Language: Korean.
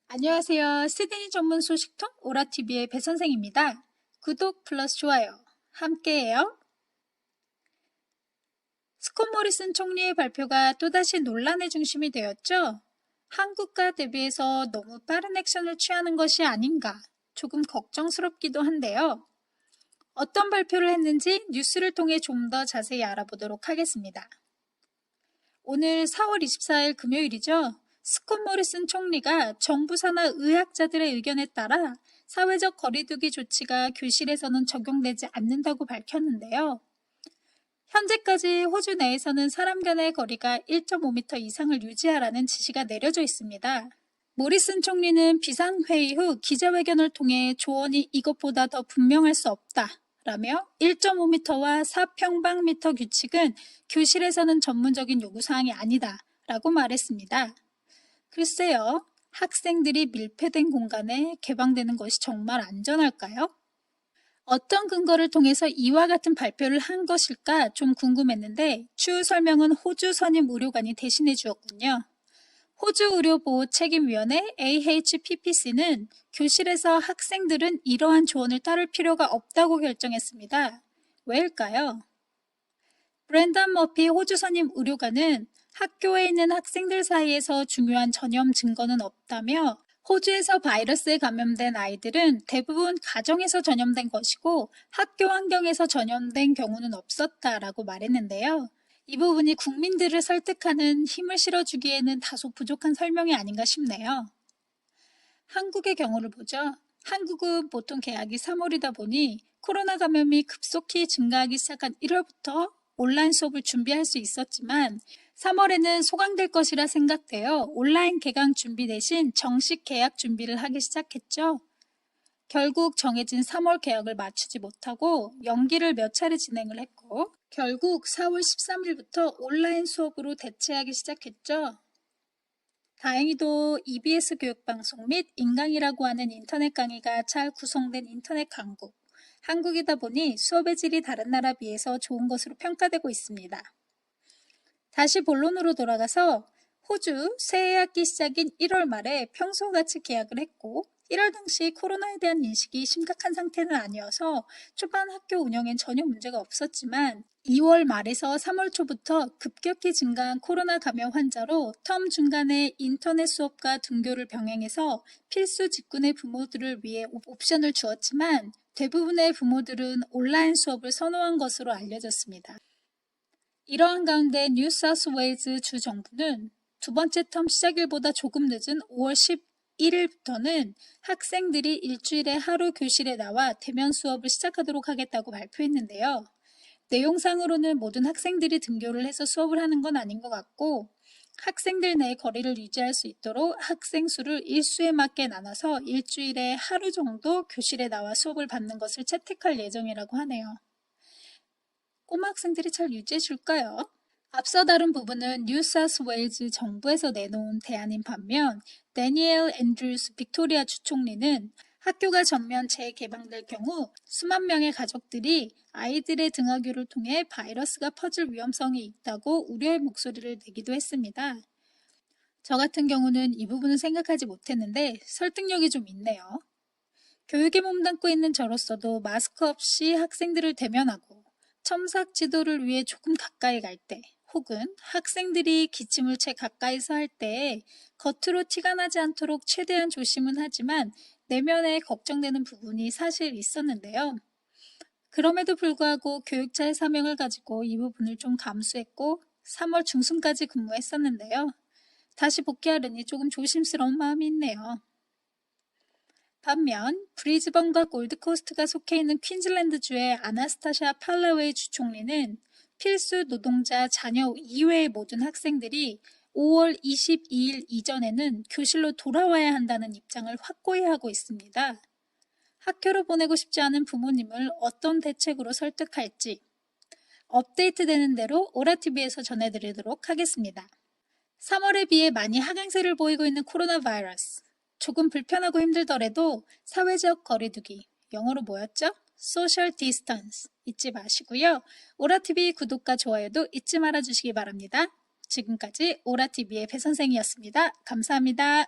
안녕하세요. 시드니 전문 소식통 오라TV의 배선생입니다. 구독 플러스 좋아요 함께해요. 스콧 모리슨 총리의 발표가 또다시 논란의 중심이 되었죠. 한국과 대비해서 너무 빠른 액션을 취하는 것이 아닌가 조금 걱정스럽기도 한데요. 어떤 발표를 했는지 뉴스를 통해 좀 더 자세히 알아보도록 하겠습니다. 오늘 4월 24일 금요일이죠. 스콧 모리슨 총리가 정부 산하 의학자들의 의견에 따라 사회적 거리두기 조치가 교실에서는 적용되지 않는다고 밝혔는데요. 현재까지 호주 내에서는 사람 간의 거리가 1.5m 이상을 유지하라는 지시가 내려져 있습니다. 모리슨 총리는 비상회의 후 기자회견을 통해 조언이 이것보다 더 분명할 수 없다 라며 1.5m와 4평방미터 규칙은 교실에서는 전문적인 요구사항이 아니다 라고 말했습니다. 글쎄요, 학생들이 밀폐된 공간에 개방되는 것이 정말 안전할까요? 어떤 근거를 통해서 이와 같은 발표를 한 것일까 좀 궁금했는데 추후 설명은 호주 선임 의료관이 대신해 주었군요. 호주 의료보호책임위원회 AHPPC는 교실에서 학생들은 이러한 조언을 따를 필요가 없다고 결정했습니다. 왜일까요? 브랜던 머피 호주 선임 의료관은 학교에 있는 학생들 사이에서 중요한 전염 증거는 없다며 호주에서 바이러스에 감염된 아이들은 대부분 가정에서 전염된 것이고 학교 환경에서 전염된 경우는 없었다라고 말했는데요. 이 부분이 국민들을 설득하는 힘을 실어주기에는 다소 부족한 설명이 아닌가 싶네요. 한국의 경우를 보죠. 한국은 보통 개학이 3월이다 보니 코로나 감염이 급속히 증가하기 시작한 1월부터 온라인 수업을 준비할 수 있었지만 3월에는 소강될 것이라 생각되어 온라인 개강 준비 대신 정식 개학 준비를 하기 시작했죠. 결국 정해진 3월 개학을 마치지 못하고 연기를 몇 차례 진행을 했고 결국 4월 13일부터 온라인 수업으로 대체하기 시작했죠. 다행히도 EBS 교육방송 및 인강이라고 하는 인터넷 강의가 잘 구성된 인터넷 강국, 한국이다 보니 수업의 질이 다른 나라에 비해서 좋은 것으로 평가되고 있습니다. 다시 본론으로 돌아가서 호주 새해학기 시작인 1월 말에 평소같이 개학을 했고 1월 당시 코로나에 대한 인식이 심각한 상태는 아니어서 초반 학교 운영엔 전혀 문제가 없었지만 2월 말에서 3월 초부터 급격히 증가한 코로나 감염 환자로 텀 중간에 인터넷 수업과 등교를 병행해서 필수 직군의 부모들을 위해 옵션을 주었지만 대부분의 부모들은 온라인 수업을 선호한 것으로 알려졌습니다. 이러한 가운데 뉴사우스웨일즈 주 정부는 두 번째 텀 시작일보다 조금 늦은 5월 11일부터는 학생들이 일주일에 하루 교실에 나와 대면 수업을 시작하도록 하겠다고 발표했는데요. 내용상으로는 모든 학생들이 등교를 해서 수업을 하는 건 아닌 것 같고 학생들 내 거리를 유지할 수 있도록 학생 수를 일수에 맞게 나눠서 일주일에 하루 정도 교실에 나와 수업을 받는 것을 채택할 예정이라고 하네요. 꼬마 학생들이 잘 유지해 줄까요? 앞서 다룬 부분은 뉴사우스웨일즈 정부에서 내놓은 대안인 반면 데니엘 앤드루스 빅토리아 주총리는 학교가 전면 재개방될 경우 수만 명의 가족들이 아이들의 등하교를 통해 바이러스가 퍼질 위험성이 있다고 우려의 목소리를 내기도 했습니다. 저 같은 경우는 이 부분은 생각하지 못했는데 설득력이 좀 있네요. 교육에 몸담고 있는 저로서도 마스크 없이 학생들을 대면하고 첨삭 지도를 위해 조금 가까이 갈 때 혹은 학생들이 기침을 채 가까이서 할 때 겉으로 티가 나지 않도록 최대한 조심은 하지만 내면에 걱정되는 부분이 사실 있었는데요. 그럼에도 불구하고 교육자의 사명을 가지고 이 부분을 좀 감수했고 3월 중순까지 근무했었는데요. 다시 복귀하려니 조금 조심스러운 마음이 있네요. 반면 브리즈번과 골드코스트가 속해 있는 퀸즐랜드주의 아나스타샤 팔라웨이 주총리는 필수 노동자 자녀 이외의 모든 학생들이 5월 22일 이전에는 교실로 돌아와야 한다는 입장을 확고히 하고 있습니다. 학교로 보내고 싶지 않은 부모님을 어떤 대책으로 설득할지 업데이트되는 대로 오라TV에서 전해드리도록 하겠습니다. 3월에 비해 많이 하강세를 보이고 있는 코로나 바이러스. 조금 불편하고 힘들더라도 사회적 거리두기, 영어로 뭐였죠? Social Distance 잊지 마시고요. 오라TV 구독과 좋아요도 잊지 말아주시기 바랍니다. 지금까지 오라TV의 배선생이었습니다. 감사합니다.